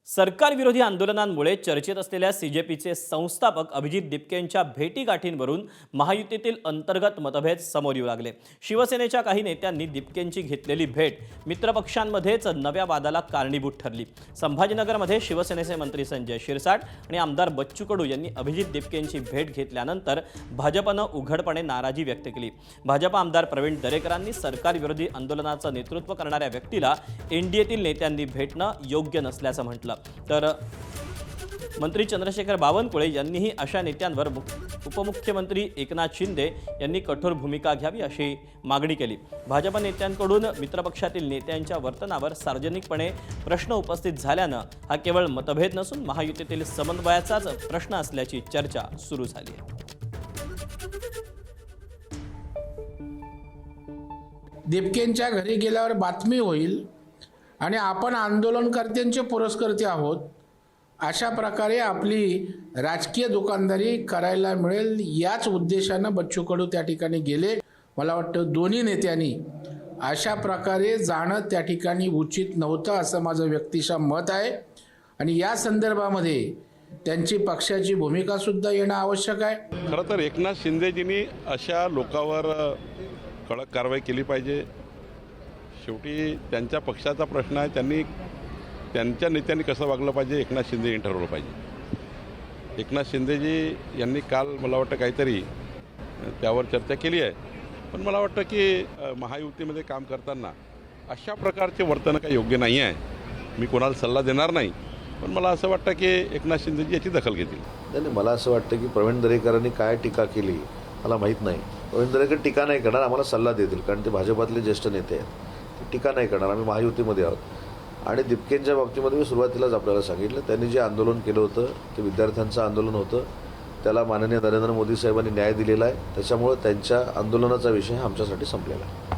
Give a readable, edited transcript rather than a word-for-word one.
सरकारविरोधी आंदोलनांमुळे चर्चेत असलेल्या सीजेपीचे संस्थापक अभिजित दिपकेंच्या भेटीगाठींवरून महायुतीतील अंतर्गत मतभेद समोर येऊ लागले। शिवसेनेच्या काही नेत्यांनी दिपकेंची घेतलेली भेट मित्रपक्षांमध्येच नव्या वादाला कारणीभूत ठरली। संभाजीनगरमध्ये शिवसेनेचे मंत्री संजय शिरसाट आणि आमदार बच्चू कडू यांनी अभिजित दिपकेंची भेट घेतल्यानंतर भाजपनं उघडपणे नाराजी व्यक्त केली। भाजप आमदार प्रवीण दरेकरांनी सरकारविरोधी आंदोलनाचं नेतृत्व करणाऱ्या व्यक्तीला एनडीएतील नेत्यांनी भेटणं योग्य नसल्याचं म्हटलं। तर मंत्री चंद्रशेखर बावनकुळे यांनीही अशा नेत्यांवर उपमुख्यमंत्री एकनाथ शिंदे यांनी कठोर भूमिका घ्यावी अशी मागणी केली। भाजप नेत्यांकडून मित्रपक्षातील नेत्यांच्या वर्तनावर सार्वजनिकपणे प्रश्न उपस्थित झाल्यानं हा केवळ मतभेद नसून महायुतीतील समन्वयाचाच प्रश्न असल्याची चर्चा सुरू झाली आहे। दिपकेंच्या घरी गेल्यावर बातमी होईल आणि आपण आंदोलनकर्त्यांचे पुरस्कर्ते आहोत अशा प्रकारे आपली राजकीय दुकानदारी करायला मिळेल याच उद्देशानं बच्चू कडू त्या ठिकाणी गेले। मला वाटतं दोन्ही नेत्यांनी अशा प्रकारे जाणं त्या ठिकाणी उचित नव्हतं असं माझं व्यक्तिशः मत आहे आणि या संदर्भामध्ये त्यांची पक्षाची भूमिका सुद्धा येणं आवश्यक आहे। खरं तर एकनाथ शिंदेजींनी अशा लोकांवर कडक कारवाई केली पाहिजे। शेवटी त्यांच्या पक्षाचा प्रश्न आहे, त्यांच्या नेत्यांनी कसं वागलं पाहिजे एकनाथ शिंदे यांनी ठरवलं पाहिजे। एकनाथ शिंदेजी यांनी काल मला वाटतं काहीतरी त्यावर चर्चा केली आहे, पण मला वाटतं की महायुतीमध्ये काम करताना अशा प्रकारचे वर्तन काही योग्य नाही आहे। मी कोणाला सल्ला देणार नाही, पण मला असं वाटतं की एकनाथ शिंदेजी याची दखल घेतील। नाही, मला असं वाटतं की प्रवीण दरेकरांनी काय टीका केली मला माहीत नाही। प्रवीण दरेकर टीका नाही करणार, आम्हाला सल्ला देतील, कारण ते भाजपातले ज्येष्ठ नेते आहेत। टीका नाही करणार, आम्ही महायुतीमध्ये आहोत। आणि दिपकेंच्या बाबतीमध्ये मी सुरुवातीलाच आपल्याला सांगितलं, त्यांनी जे आंदोलन केलं होतं ते विद्यार्थ्यांचं आंदोलन होतं, त्याला माननीय नरेंद्र मोदी साहेबांनी न्याय दिलेला आहे। त्याच्यामुळे त्यांच्या आंदोलनाचा विषय आमच्यासाठी संपलेला आहे।